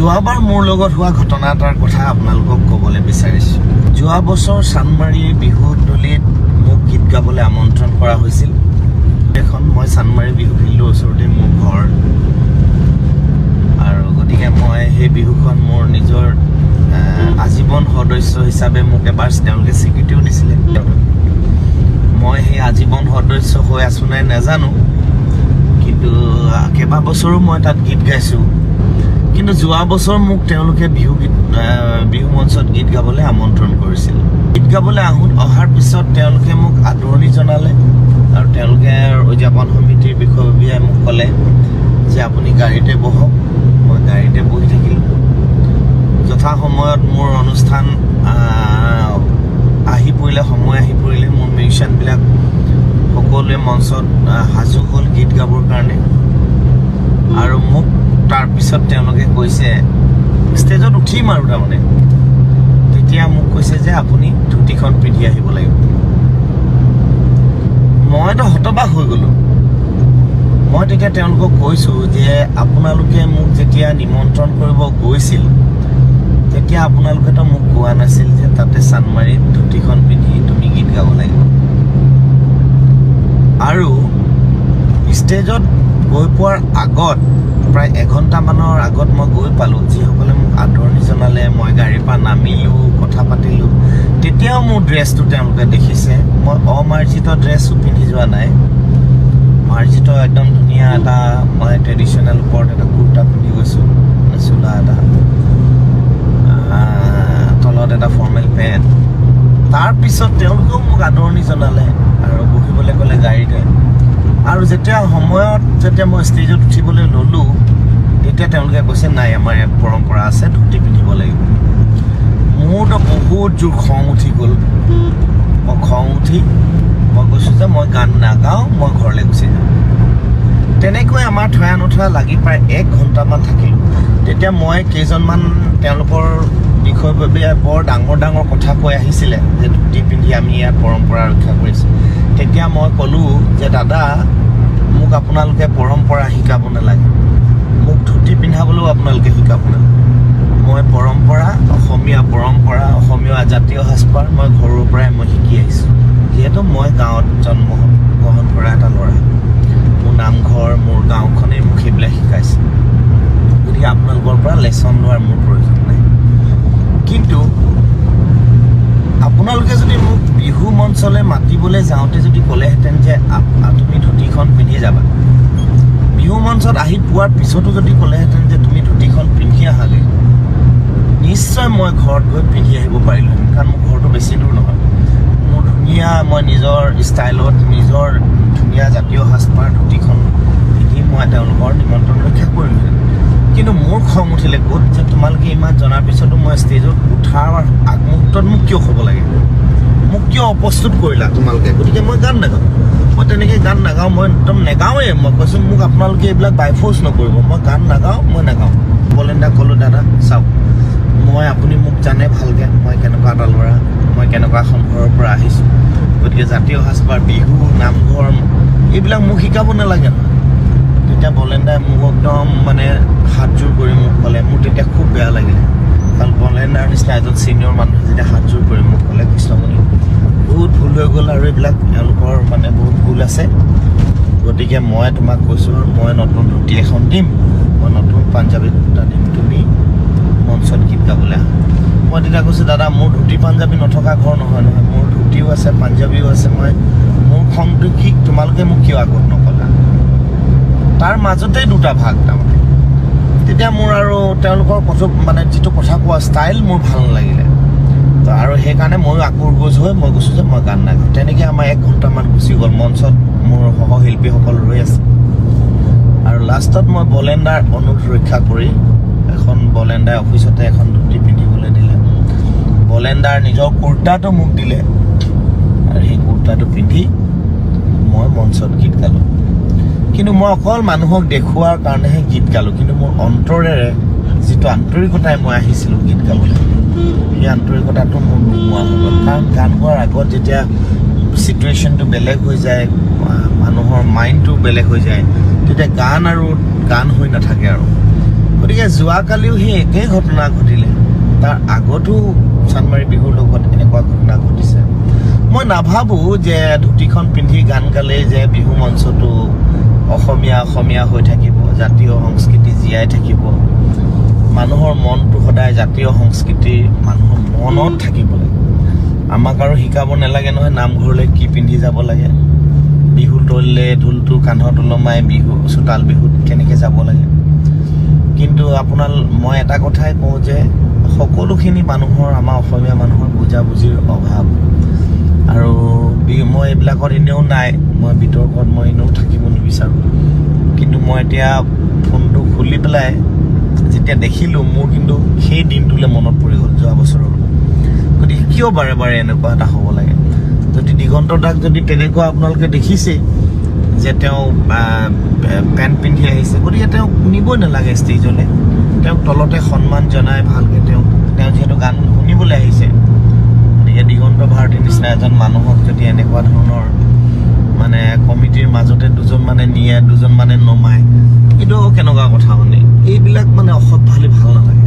যোৱাবাৰ মোৰ লগত হোৱা ঘটনা এটাৰ কথা আপোনালোকক ক'বলৈ বিচাৰিছোঁ। যোৱা বছৰ চানমাৰী বিহুতলীত মোক গীত গাবলৈ আমন্ত্ৰণ কৰা হৈছিল। এখন মই চানমাৰী বিহু ফিল্ডৰ ওচৰতে মোৰ ঘৰ, আৰু গতিকে মই সেই বিহুখন মোৰ নিজৰ আজীৱন সদস্য হিচাপে মোক এবাৰ তেওঁলোকে স্বীকৃতিও দিছিলে। মই সেই আজীৱন সদস্য হৈ আছোঁ নাই নাজানো, কিন্তু কেইবা বছৰো মই তাত গীত গাইছোঁ। কিন্তু যোৱা বছৰ মোক তেওঁলোকে বিহু মঞ্চত গীত গাবলৈ আমন্ত্ৰণ কৰিছিল। গীত গাবলৈ অহাৰ পিছত তেওঁলোকে মোক আদৰণি জনালে, আৰু তেওঁলোকে উদযাপন সমিতিৰ বিষয়ববীয়াই মোক ক'লে যে আপুনি গাড়ীতে বহক। মই গাড়ীতে বহি থাকিলোঁ। যথা সময়ত মোৰ অনুষ্ঠান সময় আহি পৰিলে মোৰ মিউজিচিয়ানবিলাক সকলোৱে মঞ্চত সাজু হ'ল গীত গাবৰ কাৰণে। আৰু মোক তাৰপিছত তেওঁলোকে কৈছে, ষ্টেজত উঠিম আৰু তাৰমানে তেতিয়া মোক কৈছে যে আপুনি ধুতিখন পিন্ধি আহিব লাগিব। মইতো হতবাক হৈ গ'লোঁ। মই তেতিয়া তেওঁলোকক কৈছোঁ যে আপোনালোকে মোক যেতিয়া নিমন্ত্ৰণ কৰিব গৈছিল তেতিয়া আপোনালোকেতো মোক কোৱা নাছিল যে তাতে চানমাৰীত ধুতিখন পিন্ধি তুমি গীত গাব লাগিব। আৰু ষ্টেজত গৈ পোৱাৰ আগত প্ৰায় এঘণ্টামানৰ আগত মই গৈ পালোঁ। যিসকলে মোক আদৰণি জনালে, মই গাড়ীৰ পৰা নামিলোঁ, কথা পাতিলোঁ। তেতিয়াও মোৰ ড্ৰেছটো তেওঁলোকে দেখিছে। মই অমাৰ্জিত ড্ৰেছো পিন্ধি যোৱা নাই, মাৰ্জিত একদম ধুনীয়া এটা মই ট্ৰেডিশ্যনেল ওপৰত এটা কুৰ্তা পিন্ধি গৈছোঁ, চোলা এটা, তলত এটা ফৰ্মেল পেণ্ট। তাৰপিছত তেওঁলোকেও মোক আদৰণি জনালে আৰু বহিবলৈ ক'লে গাড়ীতে। আৰু যেতিয়া মই ষ্টেজত উঠিবলৈ ল'লোঁ তেতিয়া তেওঁলোকে কৈছে নাই, আমাৰ ইয়াত পৰম্পৰা আছে, ধুতি পিন্ধিব লাগিব। মোৰতো বহুত জোৰ খং উঠি গ'ল। মই কৈছোঁ যে মই গান নাগাওঁ, মই ঘৰলৈ গুচি যাওঁ। তেনেকৈ আমাৰ থয়া নথয়া লাগি প্ৰায় 1 ঘণ্টামান থাকিলোঁ। তেতিয়া মই কেইজনমান তেওঁলোকৰ বিষয়ববীয়াই বৰ ডাঙৰ কথা কৈ আহিছিলে যে ধুতি পিন্ধি আমি ইয়াত পৰম্পৰা ৰক্ষা কৰিছোঁ। তেতিয়া মই ক'লোঁ যে দাদা, মোক আপোনালোকে পৰম্পৰা শিকাব নালাগে, মোক ধুতি পিন্ধাবলৈও আপোনালোকে শিকাব নালাগে। মই অসমীয়া জাতীয় সাজপাৰ মই ঘৰৰ পৰাই মই শিকি আহিছোঁ। যিহেতু মই গাঁৱত জন্মগ্ৰহণ কৰা এটা ল'ৰা, মোৰ নামঘৰ, মোৰ গাঁওখনেই মোক সেইবিলাক শিকাইছে। গতিকে আপোনালোকৰ পৰা লেচন লোৱাৰ মোৰ প্ৰয়োজন নাই। কিন্তু আপোনালোকে যদি মোক বিহু মঞ্চলৈ মাতিবলৈ যাওঁতে যদি ক'লেহেঁতেন যে তুমি ধুতিখন পিন্ধি যাবা, বিহু মঞ্চত আহি পোৱাৰ পিছতো যদি ক'লেহেঁতেন যে তুমি ধুতিখন পিন্ধি আহাগৈ, নিশ্চয় মই ঘৰত গৈ পিন্ধি আহিব পাৰিলোঁহেঁতেন। কাৰণ মোৰ ঘৰটো বেছি দূৰ নহয়। মোৰ মই নিজৰ ষ্টাইলত নিজৰ ধুনীয়া জাতীয় সাজপাৰ ধুতিখন পিন্ধি মই তেওঁলোকৰ নিমন্ত্ৰণ ৰক্ষা কৰিলোঁহেঁতেন। কিন্তু মোৰ খং উঠিলে ক'ত যে তোমালোকে ইমান জনাৰ পিছতো মই ষ্টেজত উঠাৰ আগমুহূৰ্তত মোক কিয় ক'ব লাগে, মোক কিয় অপ্ৰস্তুত কৰিলা তোমালোকে। গতিকে মই গান নাগাওঁ, মই তেনেকৈ গান নাগাওঁ, মই একদম নেগাওঁৱেই। মই কৈছোঁ মোক আপোনালোকে এইবিলাক বাই ফ'ৰ্চ নকৰিব, মই গান নাগাওঁ, মই নাগাওঁ। বলেণ্ডাক ক'লোঁ দাদা চাওক, আপুনি মোক জানে ভালকৈ মই কেনেকুৱা এটা ল'ৰা, মই কেনেকুৱা এখন ঘৰৰ পৰা আহিছোঁ। গতিকে জাতীয় সাজপাৰ, বিহু, নামঘৰ এইবিলাক মোক শিকাব নালাগে নহয়। তেতিয়া বলেণ্ডাই মোক একদম হাতযোৰ কৰি মোক ক'লে। মোৰ তেতিয়া খুব বেয়া লাগিলে, কাৰণ বলেণ্ডাৰ নিচিনা এজন ছিনিয়ৰ মানুহে যেতিয়া হাতযোৰ কৰি মোক ক'লে, কৃষ্ণমণি বহুত ভুল হৈ গ'ল আৰু এইবিলাক তেওঁলোকৰ বহুত ভুল আছে। গতিকে মই তোমাক কৈছোঁ, মই নতুন ধুতি এখন দিম, মই নতুন পাঞ্জাবী কুৰ্তা দিম, তুমি মঞ্চত গীত গাবলৈ আহা। মই তেতিয়া কৈছোঁ দাদা, মোৰ ধুতি পাঞ্জাবী নথকা ঘৰ নহয়, মোৰ ধুতিও আছে, পাঞ্জাবীও আছে। মোৰ খংটো কি, তোমালোকে মোক কিয় আগত নকলা। তাৰ মাজতেই দুটা ভাগ তাৰমানে। তেতিয়া মোৰ আৰু তেওঁলোকৰ যিটো কথা কোৱা ষ্টাইল মোৰ ভাল নালাগিলে। আৰু সেইকাৰণে ময়ো আকুৰগোজ হৈ মই কৈছোঁ যে মই গান নাগাওঁ। তেনেকৈ আমাৰ 1 ঘণ্টামান গুচি গ'ল। মঞ্চত মোৰ সহশিল্পীসকল ৰৈ আছে, আৰু লাষ্টত মই বলেণ্ডাৰ অনুৰোধ ৰক্ষা কৰি বলেণ্ডাৰ অফিচতে এখন ধুতি পিন্ধিবলৈ দিলে। বলেণ্ডাৰ নিজৰ কুৰ্তাটো মোক দিলে, আৰু সেই কুৰ্তাটো পিন্ধি মই মঞ্চত গীত গালোঁ। কিন্তু মই অকল মানুহক দেখুওৱাৰ কাৰণেহে গীত গালোঁ, কিন্তু মোৰ অন্তৰেৰে যিটো আন্তৰিকতাই মই আহিছিলোঁ গীত গাবলৈ, সেই আন্তৰিকতাটো মোৰ নোহোৱা হৈ গ'ল। কাৰণ গান গোৱাৰ আগত যেতিয়া চিটুৱেশ্যনটো বেলেগ হৈ যায়, মানুহৰ মাইণ্ডটো বেলেগ হৈ যায়, তেতিয়া গান হৈ নাথাকে আৰু গতিকে যোৱাকালিও সেই একেই ঘটনা ঘটিলে তাৰ আগতো চানমাৰি বিহুৰ লগত এনেকুৱা ঘটনা ঘটিছে মই নাভাবোঁ যে ধুতিখন পিন্ধি গান গালেই যে বিহু মঞ্চটো অসমীয়া হৈ থাকিব জাতীয় সংস্কৃতি জীয়াই থাকিব মানুহৰ মনটো সদায় জাতীয় সংস্কৃতি মানুহৰ মনত থাকিব লাগে আমাক আৰু শিকাব নালাগে নহয় নামঘৰলৈ কি পিন্ধি যাব লাগে বিহু তলিলে ঢোলটো কান্ধত ওলমাই বিহু চোতাল বিহুত কেনেকৈ যাব লাগে কিন্তু মই এটা কথাই কওঁ যে সকলোখিনি মানুহৰ আমাৰ অসমীয়া মানুহৰ বুজাবুজিৰ অভাৱ আৰু মই এইবিলাকত এনেও নাই মই বিতৰ্কত মই এনেও থাকিব নিবিচাৰোঁ কিন্তু মই এতিয়া ফোনটো খুলি পেলাই যেতিয়া দেখিলোঁ মোৰ কিন্তু সেই দিনটোলৈ মনত পৰি গ'ল যোৱা বছৰৰ গতিকে কিয় বাৰে বাৰে এনেকুৱা এটা হ'ব লাগে যদি দিগন্ত দাক যদি তেনেকুৱা আপোনালোকে দেখিছে যে তেওঁ পেণ্ট পিন্ধি আহিছে গতিকে তেওঁক নিবই নালাগে ষ্টেজলৈ তেওঁক তলতে সন্মান জনাই ভালকৈ তেওঁ যিহেতু গান শুনিবলৈ আহিছে গতিকে দিগন্ত ভাৰতীৰ নিচিনা এজন মানুহক যদি এনেকুৱা ধৰণৰ মানে কমিটিৰ মাজতে দুজন মানে নিয়ে দুজন মানে নমায় এইটো কেনেকুৱা কথা মানে এইবিলাক মানে অসভ্যালি ভাল নালাগে